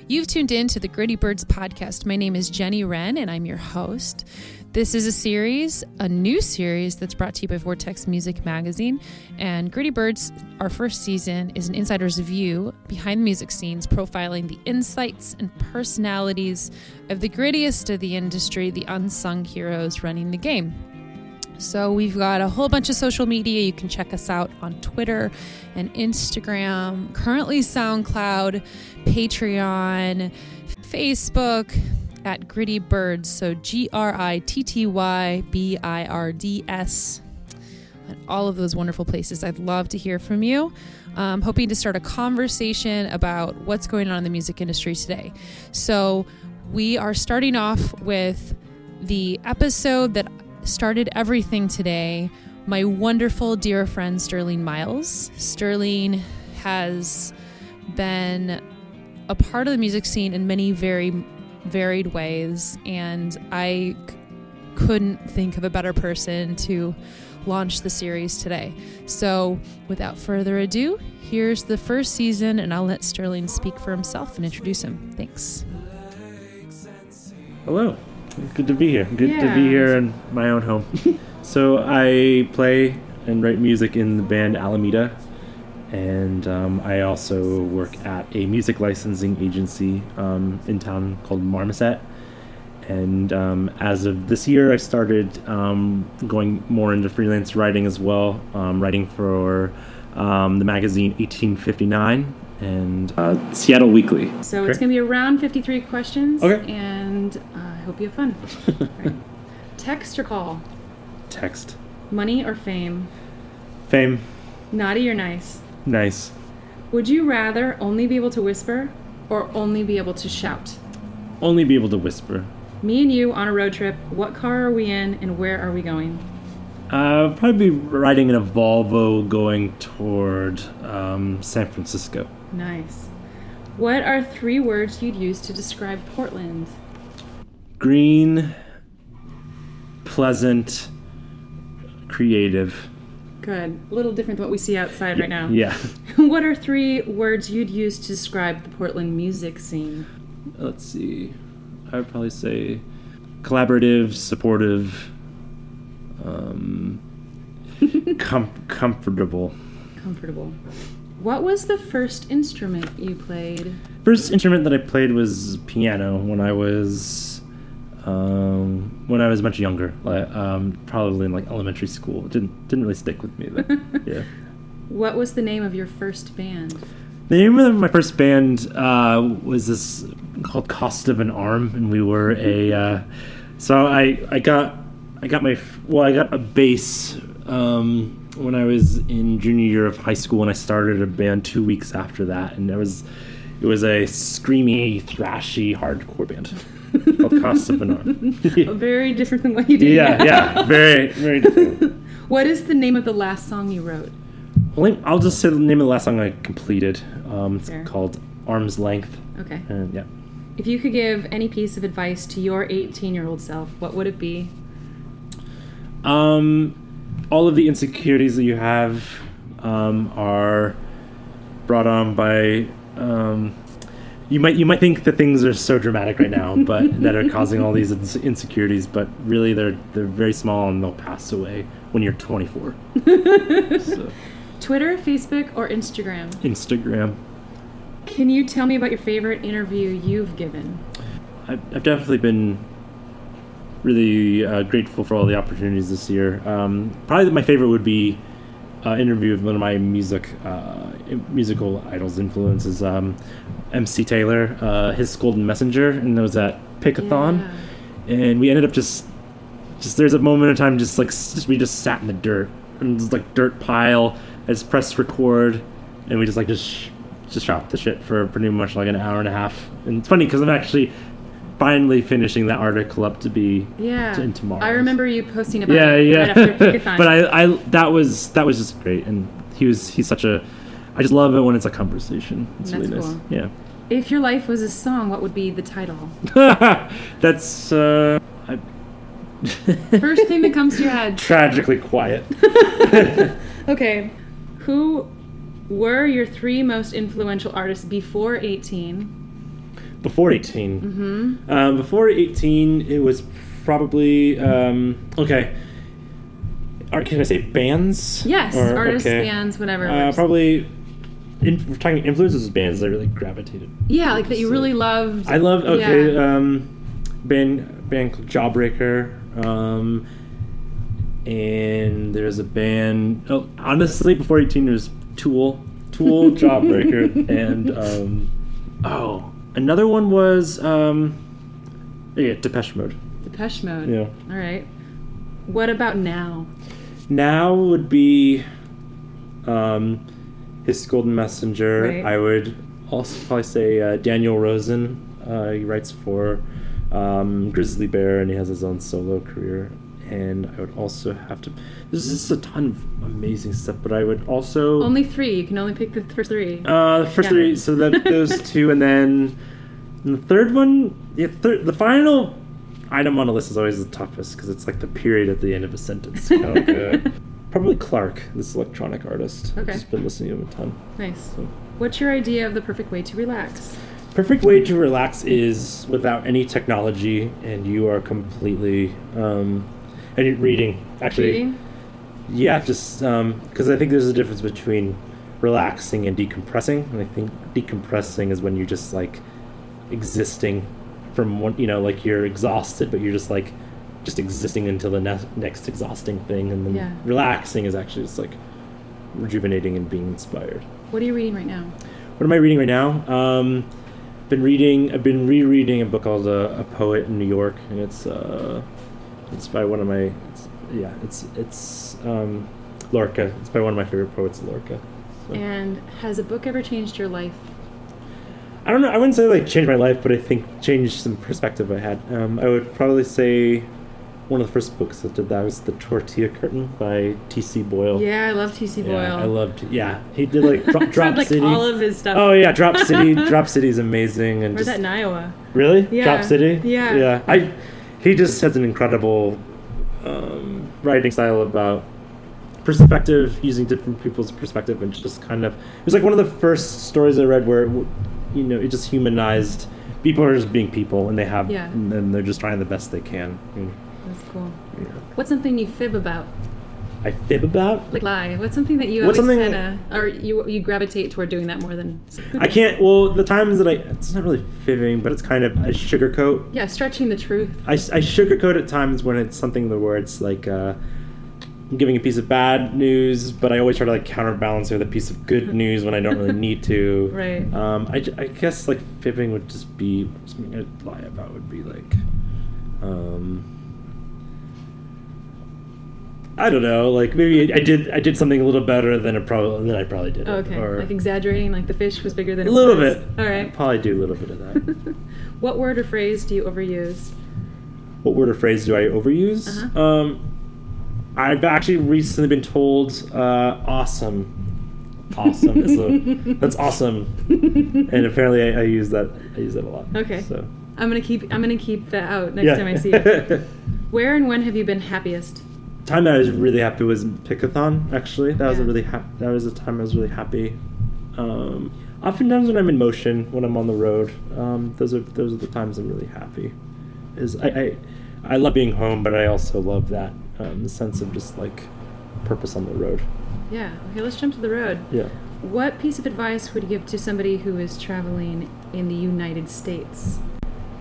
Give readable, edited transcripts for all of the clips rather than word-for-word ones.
You've tuned in to the Gritty Birds podcast. My name is Jenny Wren, and I'm your host. This is a new series that's brought to you by Vortex Music Magazine. And Gritty Birds, our first season, is an insider's view behind the music scenes, profiling the insights and personalities of the grittiest of the industry, the unsung heroes running the game. So we've got a whole bunch of social media. You can check us out on Twitter and Instagram, currently SoundCloud, Patreon, Facebook at Gritty Birds. So GRITTYBIRDS, and all of those wonderful places. I'd love to hear from you. Hoping to start a conversation about what's going on in the music industry today. So we are starting off with the episode that started everything today, my wonderful dear friend Stirling Myles. Stirling has been a part of the music scene in many very varied ways, and I couldn't think of a better person to launch the series today. So without further ado, here's the first season, and I'll let Stirling speak for himself and introduce him. Thanks. Hello. Good to be here. Good to be here in my own home. So I play and write music in the band Alameda, and I also work at a music licensing agency in town called Marmoset. And as of this year, I started going more into freelance writing as well, writing for the magazine 1859 and Seattle Weekly. So It's going to be around 53 questions. Okay. And I hope you have fun. Right. Text or call? Text. Money or fame? Fame. Naughty or nice? Nice. Would you rather only be able to whisper or only be able to shout? Only be able to whisper. Me and you on a road trip. What car are we in and where are we going? Probably be riding in a Volvo going toward San Francisco. Nice. What are 3 words you'd use to describe Portland? Green, pleasant, creative. Good. A little different than what we see outside right now. Yeah. What are 3 words you'd use to describe the Portland music scene? Let's see. I would probably say collaborative, supportive, comfortable. Comfortable. What was the first instrument you played? First instrument that I played was piano when I was much younger, probably in like elementary school. It didn't really stick with me though. Yeah. What was the name of your first band? The name of my first band was this called Cost of an Arm, and we were a. So I got a bass when I was in junior year of high school, and I started a band 2 weeks after that, and it was a screamy, thrashy, hardcore band called Cost of an Arm. Yeah. Very different than what you did. Yeah, very, very different. What is the name of the last song you wrote? Well, I'll just say the name of the last song I completed. It's called Arm's Length. Okay. And yeah. If you could give any piece of advice to your 18-year-old self, what would it be? All of the insecurities that you have are brought on by. You might think that things are so dramatic right now, but that are causing all these insecurities. But really, they're very small, and they'll pass away when you're 24. So. Twitter, Facebook, or Instagram? Instagram. Can you tell me about your favorite interview you've given? I've definitely been really grateful for all the opportunities this year. Probably my favorite would be an interview with one of my musical idols influences, MC Taylor, his Golden Messenger, and it was at Pickathon. Yeah. And we ended up just there's a moment in time we just sat in the dirt, and this like dirt pile. I just pressed record, and we just shot the shit for pretty much like an hour and a half. And it's funny because I'm actually finally finishing that article up to be in tomorrow. I remember you posting about it right after Pickathon. But I that was just great, and he's such a. I just love it when it's a conversation. It's That's really nice. Cool. Yeah. If your life was a song, what would be the title? That's first thing that comes to your head. Tragically quiet. Okay. Who were your 3 most influential artists before 18? before 18. Before 18, it was probably okay. Can I say bands? Yes, artists, bands, whatever. Probably. We're talking influences of bands that I really gravitated. Yeah, like that you really loved. I love band called Jawbreaker, and there's a band. Oh, honestly, before 18, there was Tool, Jawbreaker, and another one was Depeche Mode. Depeche Mode. Yeah. All right. What about now? Now would be His Golden Messenger. Right. I would also probably say Daniel Rosen. He writes for Grizzly Bear, and he has his own solo career. And I would also have to... There's just a ton of amazing stuff, but I would also... Only 3. You can only pick the first 3. The first 3, so those 2, and then the third one... the final item on the list is always the toughest, because it's like the period at the end of a sentence. Probably Clark, this electronic artist. Okay. I've just been listening to him a ton. Nice. So. What's your idea of the perfect way to relax? Perfect way to relax is without any technology, and you are completely and you're reading. Actually, Reading? Yeah, just because I think there's a difference between relaxing and decompressing, and I think decompressing is when you're just like existing from one, like you're exhausted, but you're just like existing until the next exhausting thing, and then relaxing is actually just like rejuvenating and being inspired. What are you reading right now? What am I reading right now? I've been rereading a book called A Poet in New York, and it's by one of my it's Lorca. It's by one of my favorite poets, Lorca. So. And has a book ever changed your life? I don't know. I wouldn't say like changed my life, but I think changed some perspective I had. I would probably say one of the first books that did that was The Tortilla Curtain by T.C. Boyle. Yeah, I love T.C. Boyle. I loved. Yeah, he did like Drop like City. all of his stuff. Oh yeah, Drop City. Drop City is amazing. And where's that in Iowa? Really? Yeah. Drop City. Yeah. Yeah. He just has an incredible writing style about perspective, using different people's perspective, and just kind of it was like one of the first stories I read where it just humanized people are just being people, and and they're just trying the best they can. That's cool. Yeah. What's something you fib about? I fib about? Like lie. What's something that you always kind of, or you gravitate toward doing that more than? I can't. Well, the times that it's not really fibbing, but it's kind of I sugarcoat. Yeah, stretching the truth. I sugarcoat at times when it's something where it's like I'm giving a piece of bad news, but I always try to like counterbalance it with a piece of good news when I don't really need to. Right. I guess like fibbing would just be something I'd lie about would be like. I don't know, like maybe I did something a little better than I probably did. Okay, or like exaggerating, like the fish was bigger than it was. A little bit. All right. I'd probably do a little bit of that. What word or phrase do you overuse? What word or phrase do I overuse? Uh-huh. I've actually recently been told awesome. Awesome. That's awesome. And apparently I use that a lot. Okay. So I'm gonna keep that out next time I see you. Where and when have you been happiest? Time that I was really happy was Pickathon. Actually, that was that was a time I was really happy. Oftentimes when I'm in motion, when I'm on the road, those are the times I'm really happy. I love being home, but I also love that the sense of just like purpose on the road. Yeah. Okay, let's jump to the road. Yeah. What piece of advice would you give to somebody who is traveling in the United States?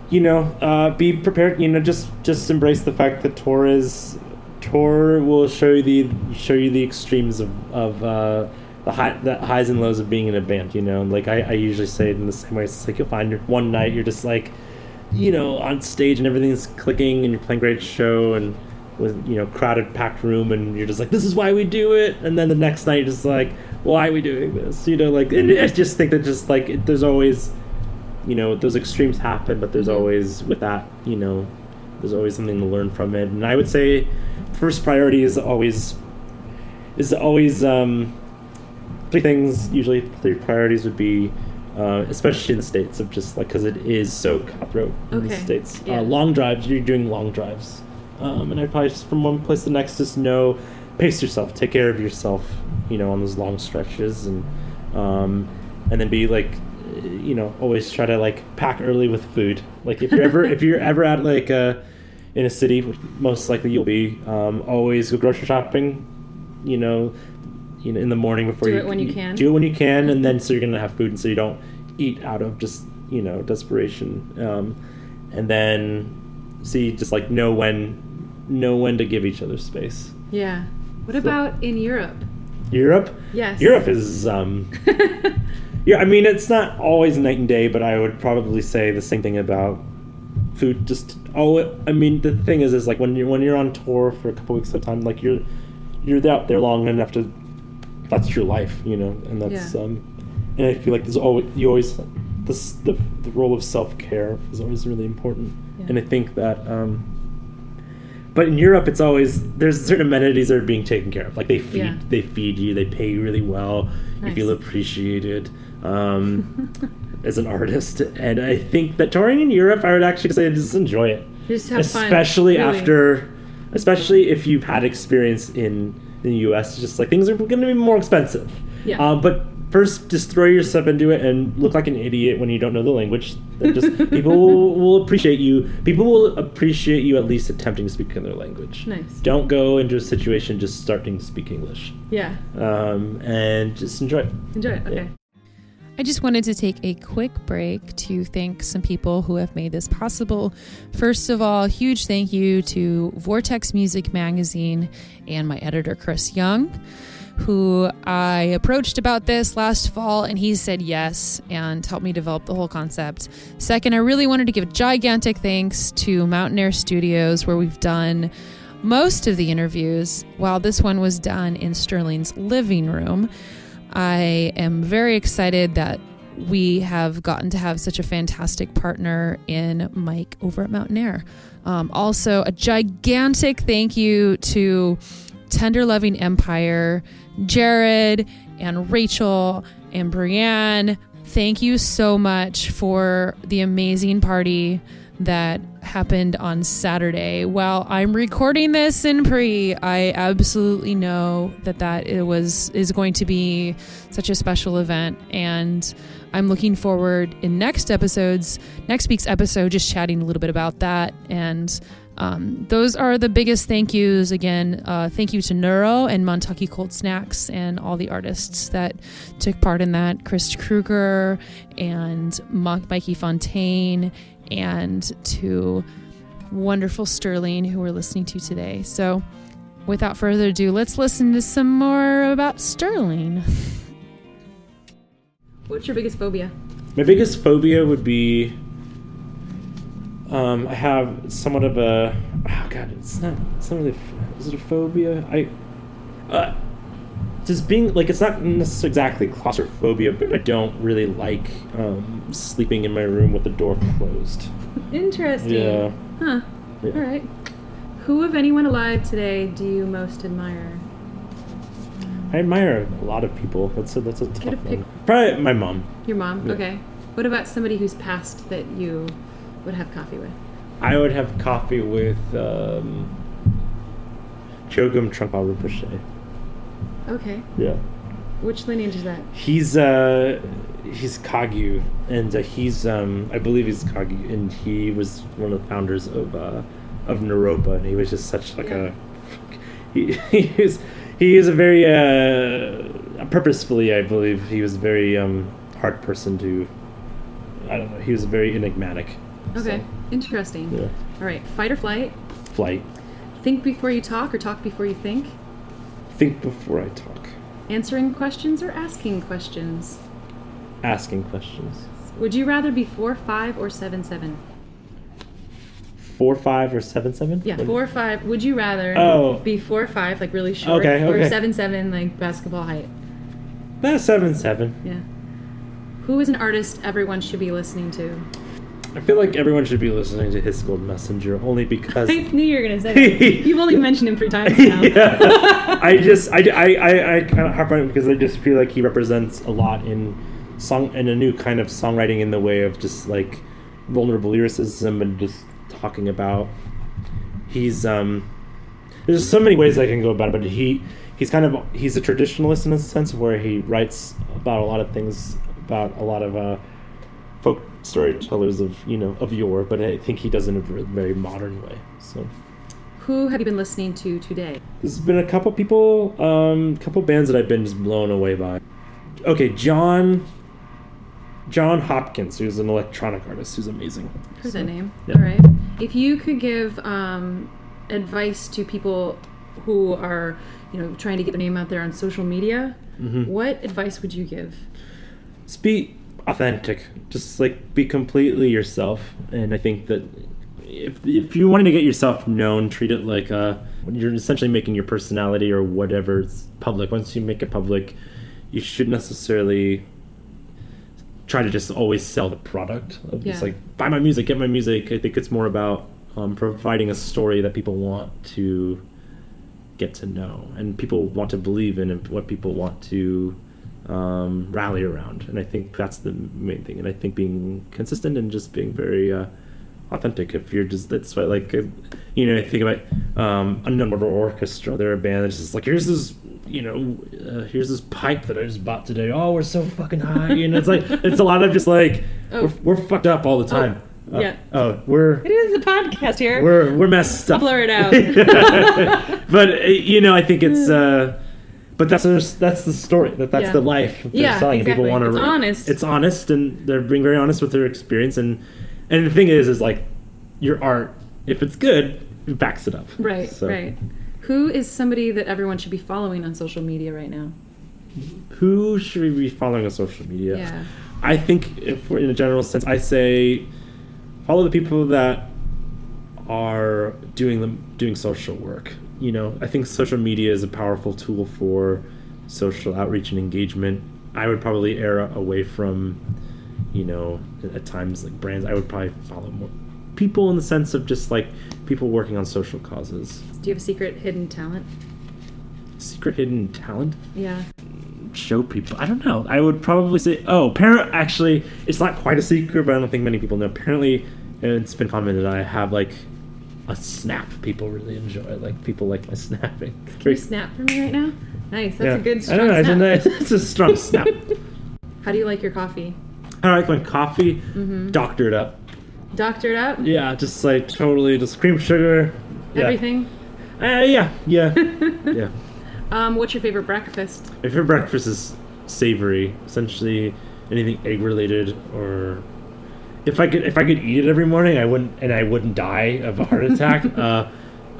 Be prepared. Just embrace the fact that tour will show you the extremes of the highs and lows of being in a band. Like I usually say it in the same way. It's like you'll find one night you're just like, on stage and everything's clicking and you're playing a great show and with crowded packed room and you're just like, this is why we do it. And then the next night you're just like, why are we doing this? And I just think that just like there's always those extremes happen, but there's always with that there's always something to learn from it. And I would say first priority is always three things. Usually 3 priorities would be especially in the States, of just like because it is so cutthroat in the States. Yeah. Long drives, you're doing long drives, and I'd probably just from one place to the next just pace yourself, take care of yourself on those long stretches, and then be like always try to like pack early with food. Like if you're ever at like in a city, which most likely you'll be, always go grocery shopping. In the morning before do it when you can. Do it when you can, and then so you're gonna have food, and so you don't eat out of just desperation. And then see just like know when to give each other space. Yeah. What about in Europe? Europe? Yes. Europe is yeah, I mean it's not always night and day, but I would probably say the same thing about food. The thing is like when you're on tour for a couple weeks at a time, like you're out there long enough to that's your life, and that's and I feel like the role of self-care is always really important. Yeah. And I think that but in Europe it's always there's certain amenities that are being taken care of. Like they feed you, they pay you really well. Nice. You feel appreciated as an artist. And I think that touring in Europe, I would actually say just enjoy it. Just have especially fun. Really. Especially if you've had experience in the US, just like things are going to be more expensive. Yeah. But first, just throw yourself into it and look like an idiot when you don't know the language. People will appreciate you. People will appreciate you at least attempting to speak in their language. Nice. Don't go into a situation just starting to speak English. Yeah. And just enjoy it. Enjoy it. Okay. Yeah. I just wanted to take a quick break to thank some people who have made this possible. First of all, huge thank you to Vortex Music Magazine and my editor, Chris Young, who I approached about this last fall, and he said yes and helped me develop the whole concept. Second, I really wanted to give gigantic thanks to Mountain Air Studios, where we've done most of the interviews, while this one was done in Stirling's living room. I am very excited that we have gotten to have such a fantastic partner in Mike over at Mountain Air. Also, a gigantic thank you to Tender Loving Empire, Jared and Rachel and Brianne. Thank you so much for the amazing party that happened on Saturday. While I'm recording this in I absolutely know that is going to be such a special event, and I'm looking forward in next week's episode, just chatting a little bit about that. And those are the biggest thank yous. Again, thank you to Neuro and Montucky Cold Snacks and all the artists that took part in that. Chris Kruger and Mikey Fontaine, and to wonderful Stirling, who we're listening to today. So without further ado, let's listen to some more about Stirling. What's your biggest phobia? My biggest phobia would be I have somewhat of a it's not really, is it a phobia? Just being like, it's not necessarily exactly claustrophobia, but I don't really like sleeping in my room with the door closed. Interesting. Yeah. Huh. Yeah. All right. Who of anyone alive today do you most admire? I admire a lot of people. That's a tough Get a pick. one. Probably my mom. Your mom? Yeah. Okay. What about somebody who's passed that you would have coffee with? I would have coffee with Chogum Trungpa Rinpoche. Okay. Yeah. Which lineage is that? He's Kagyu, and he's I believe he's Kagyu, and he was one of the founders of Naropa, and he was just such like he is a very purposefully, I believe he was a very hard person to, I don't know, he was very enigmatic. Okay. So, interesting. yeah. All right. Fight or flight? Flight. Think before you talk or talk before you think? Think before I talk. Answering questions or asking questions? Asking questions. Would you rather be 4'5" or 7'7"? 4'5" or 7'7"? Yeah, 4'5". Would you rather be 4'5", like really short, or 7'7", like basketball height? That's 7'7". Yeah. Who is an artist everyone should be listening to? I feel like everyone should be listening to His Gold Messenger, only because I knew you were gonna say that. You've only mentioned him 3 times now. Yeah. I kind of harp on it because I just feel like he represents a lot in a new kind of songwriting, in the way of just like vulnerable lyricism and just talking about. There's so many ways I can go about it, but he's a traditionalist in a sense, where he writes about a lot of things, about a lot of folk storytellers of yore, but I think he does it in a very modern way. So, Who have you been listening to today? there's been a couple people, couple bands that I've been just blown away by. Okay, John Hopkins, who's an electronic artist, who's amazing. Heard that name. Yeah. All right. If you could give advice to people who are, trying to get their name out there on social media, what advice would you give? Just be authentic. Just be completely yourself. And I think that if you wanting to get yourself known, treat it like you're essentially making your personality or whatever's public. Once you make it public, you should necessarily try to just always sell the product of just buy my music, get my music. I think it's more about providing a story that people want to get to know and people want to believe in and what people want to rally around. And I think that's the main thing. And I think being consistent and just being very authentic. If you're just, that's why, I think about Underwater Orchestra. They're a band that's just here's this, here's this pipe that I just bought today. Oh, we're so fucking high. It's a lot of just we're fucked up all the time. Yeah. We're. It is a podcast here. We're messed up. I'll blur it out. But I think it's. But that's the story. That's the life they're selling. Exactly. People want to. It's honest. It's honest, and they're being very honest with their experience. And the thing is your art. If it's good, it backs it up. Right. So. Right. Who is somebody that everyone should be following on social media right now? Who should we be following on social media? Yeah. I think, if we're in a general sense, I say follow the people that are doing social work. I think social media is a powerful tool for social outreach and engagement. I would probably err away from, at times brands. I would probably follow more people in the sense of just people working on social causes. Do you have a secret hidden talent? Secret hidden talent? Yeah. Show people. I don't know. I would probably say, actually, it's not quite a secret, but I don't think many people know. Apparently, it's been commented I have a snap people really enjoy. People like my snapping. Can you snap for me right now? Nice. That's a good strong I don't know. snap. It's a strong snap. How do you like your coffee? I like my coffee doctored up. Doctored up? Yeah, just totally just cream sugar. Yeah. Everything? Yeah. Yeah. What's your favorite breakfast? My favorite breakfast is savory. Essentially, anything egg related, or if I could eat it every morning, I wouldn't die of a heart attack.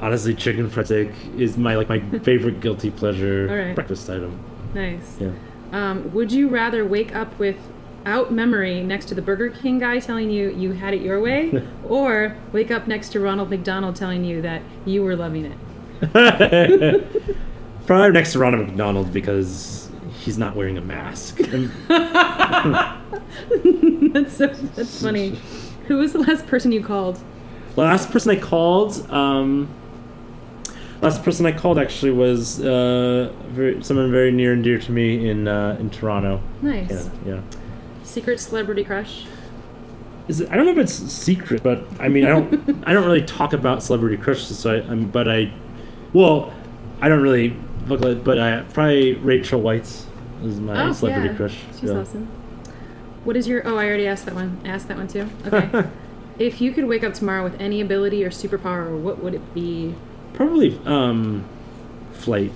Honestly, chicken fried steak is my favorite guilty pleasure breakfast item. Nice. Yeah. Would you rather wake up without memory next to the Burger King guy telling you had it your way, or wake up next to Ronald McDonald telling you that you were loving it? Probably next to Ronald McDonald because he's not wearing a mask. That's funny. Who was the last person you called? Last person I called actually was someone very near and dear to me in Toronto. Nice. Yeah. Secret celebrity crush? I don't know if it's secret, but I mean I don't really talk about celebrity crushes. So I don't really look like, but probably Rachel Weisz is my celebrity crush. She's awesome. What is your? Oh, I already asked that one. I asked that one too. Okay. If you could wake up tomorrow with any ability or superpower, what would it be? Probably flight.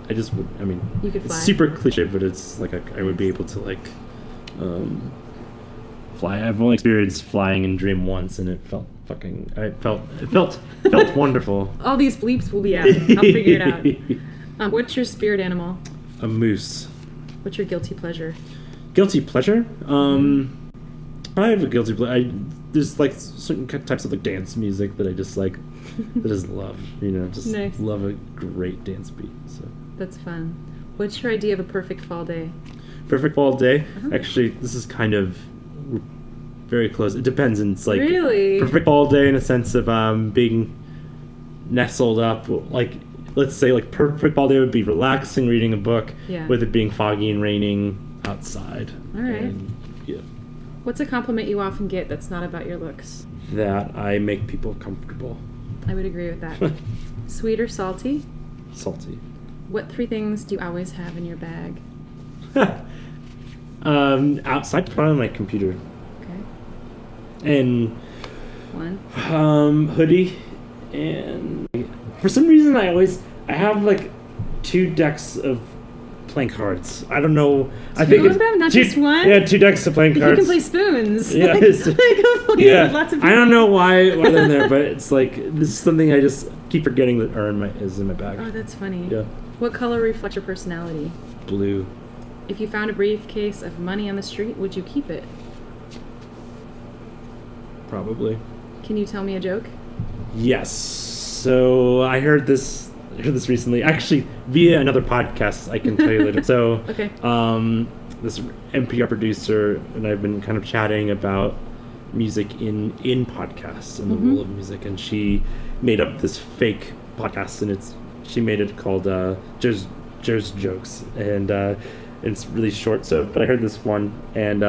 I mean, you could fly. It's super cliche, but it's I would be able to fly. I've only experienced flying in Dream once, and it felt wonderful. All these bleeps will be out. I'll figure it out. What's your spirit animal? A moose. What's your guilty pleasure? Guilty pleasure? I have a guilty pleasure. There's certain types of dance music that I just that I just love. Nice. Love a great dance beat. So that's fun. What's your idea of a perfect fall day? Perfect fall day? Actually, this is kind of very close. It depends. And it's really perfect fall day in a sense of being nestled up. Let's say perfect fall day would be relaxing, reading a book, with it being foggy and raining outside. All right. And, yeah. What's a compliment you often get that's not about your looks? That I make people comfortable. I would agree with that. Sweet or salty? Salty. What 3 things do you always have in your bag? Outside, probably my computer. Okay. And One. hoodie, and for some reason I have like 2 decks of playing cards. I don't know. I think Two of them, not just one. Yeah, 2 decks of playing cards. You can play spoons. Yeah, like, go play yeah. with lots of people. I don't know why they're in there, but it's like this is something I just keep forgetting that is in my bag. Oh, that's funny. Yeah. What color reflects your personality? Blue. If you found a briefcase of money on the street, would you keep it? Probably. Can you tell me a joke? Yes. So I heard this recently, actually via another podcast. I can tell you later. So, Okay. This NPR producer and I've been kind of chatting about music in podcasts and the role of music, and she made up this fake podcast, and she made it called Joe's Jokes, and it's really short. So, but I heard this one, and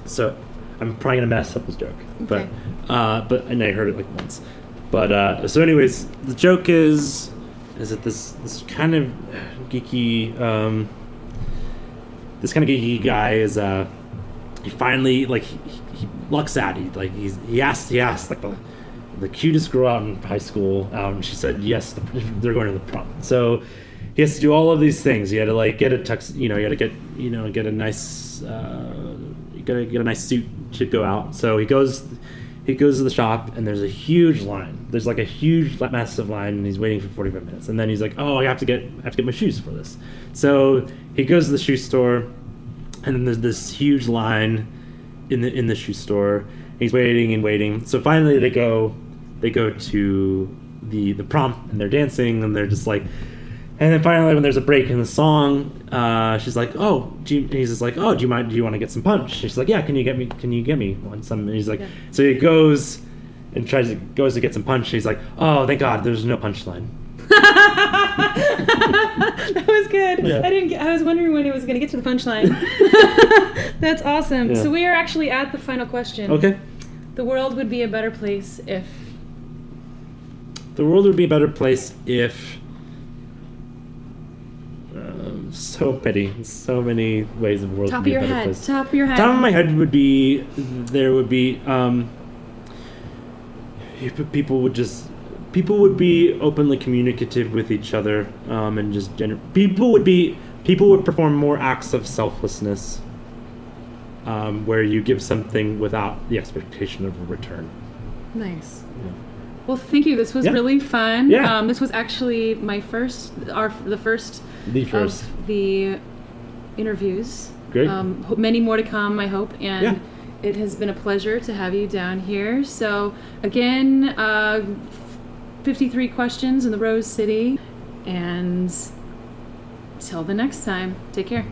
so I'm probably gonna mess up this joke, Okay. but and I heard it like once. But so anyways, the joke is that this kind of geeky guy is he finally like he lucks out. He asked like the cutest girl out in high school. She said yes, they're going to the prom. So he has to do all of these things. He had to like get a tux, you had to get a nice you gotta get a nice suit to go out. So he goes to the shop, and there's a huge line. There's like a huge, massive line, and he's waiting for 45 minutes. And then he's like, "Oh, I have to get my shoes for this." So he goes to the shoe store, and then there's this huge line in the shoe store. He's waiting and waiting. So finally, they go to the prom, and they're dancing, and they're just like. And then finally, when there's a break in the song, she's like, "Oh," he's just like, "Oh, do you want to get some punch?" She's like, "Yeah, can you get me one?" And he's like, So he goes to get some punch. He's like, "Oh, thank God, there's no punchline." That was good. Yeah. I was wondering when he was going to get to the punchline. That's awesome. Yeah. So we are actually at the final question. Okay. The world would be a better place if. The world would be a better place if. So petty. So many ways the world would be a better place. Top of your head. Top of my head would be there would be people would be openly communicative with each other, and just people would perform more acts of selflessness, where you give something without the expectation of a return. Nice. Yeah. Well, thank you. This was really fun. Yeah. This was actually the first of the interviews. Great. Many more to come, I hope. And it has been a pleasure to have you down here. So again, 53 questions in the Rose City. And till the next time, take care.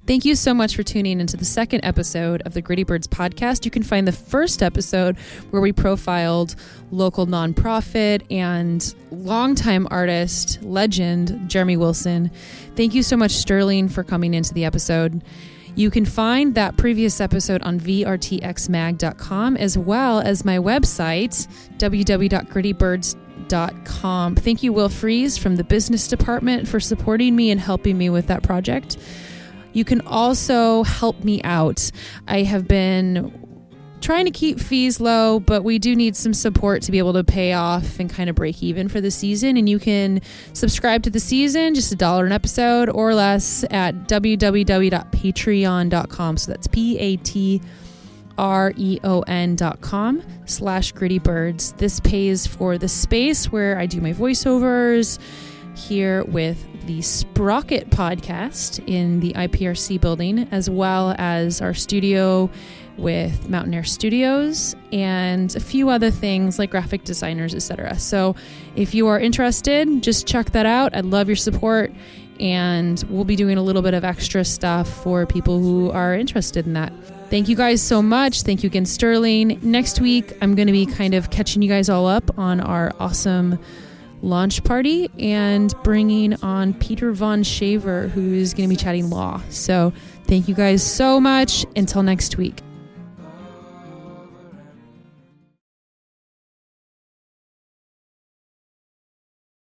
Thank you so much for tuning into the second episode of the Gritty Birds podcast. You can find the first episode where we profiled local nonprofit and longtime artist, legend, Jeremy Wilson. Thank you so much, Stirling, for coming into the episode. You can find that previous episode on vrtxmag.com as well as my website, www.grittybirds.com. Thank you, Will Fries from the business department, for supporting me and helping me with that project. You can also help me out. I have been trying to keep fees low, but we do need some support to be able to pay off and kind of break even for the season. And you can subscribe to the season, just $1 an episode or less, at www.patreon.com. So that's patreon.com/grittybirds. This pays for the space where I do my voiceovers here with the Sprocket podcast in the IPRC building, as well as our studio with Mountain Air Studios and a few other things like graphic designers, etc. So if you are interested, just check that out. I'd love your support, and we'll be doing a little bit of extra stuff for people who are interested in that. Thank you guys so much. Thank you again, Stirling. Next week, I'm going to be kind of catching you guys all up on our awesome launch party and bringing on Peter Von Shaver, who is going to be chatting law. So thank you guys so much. Until next week.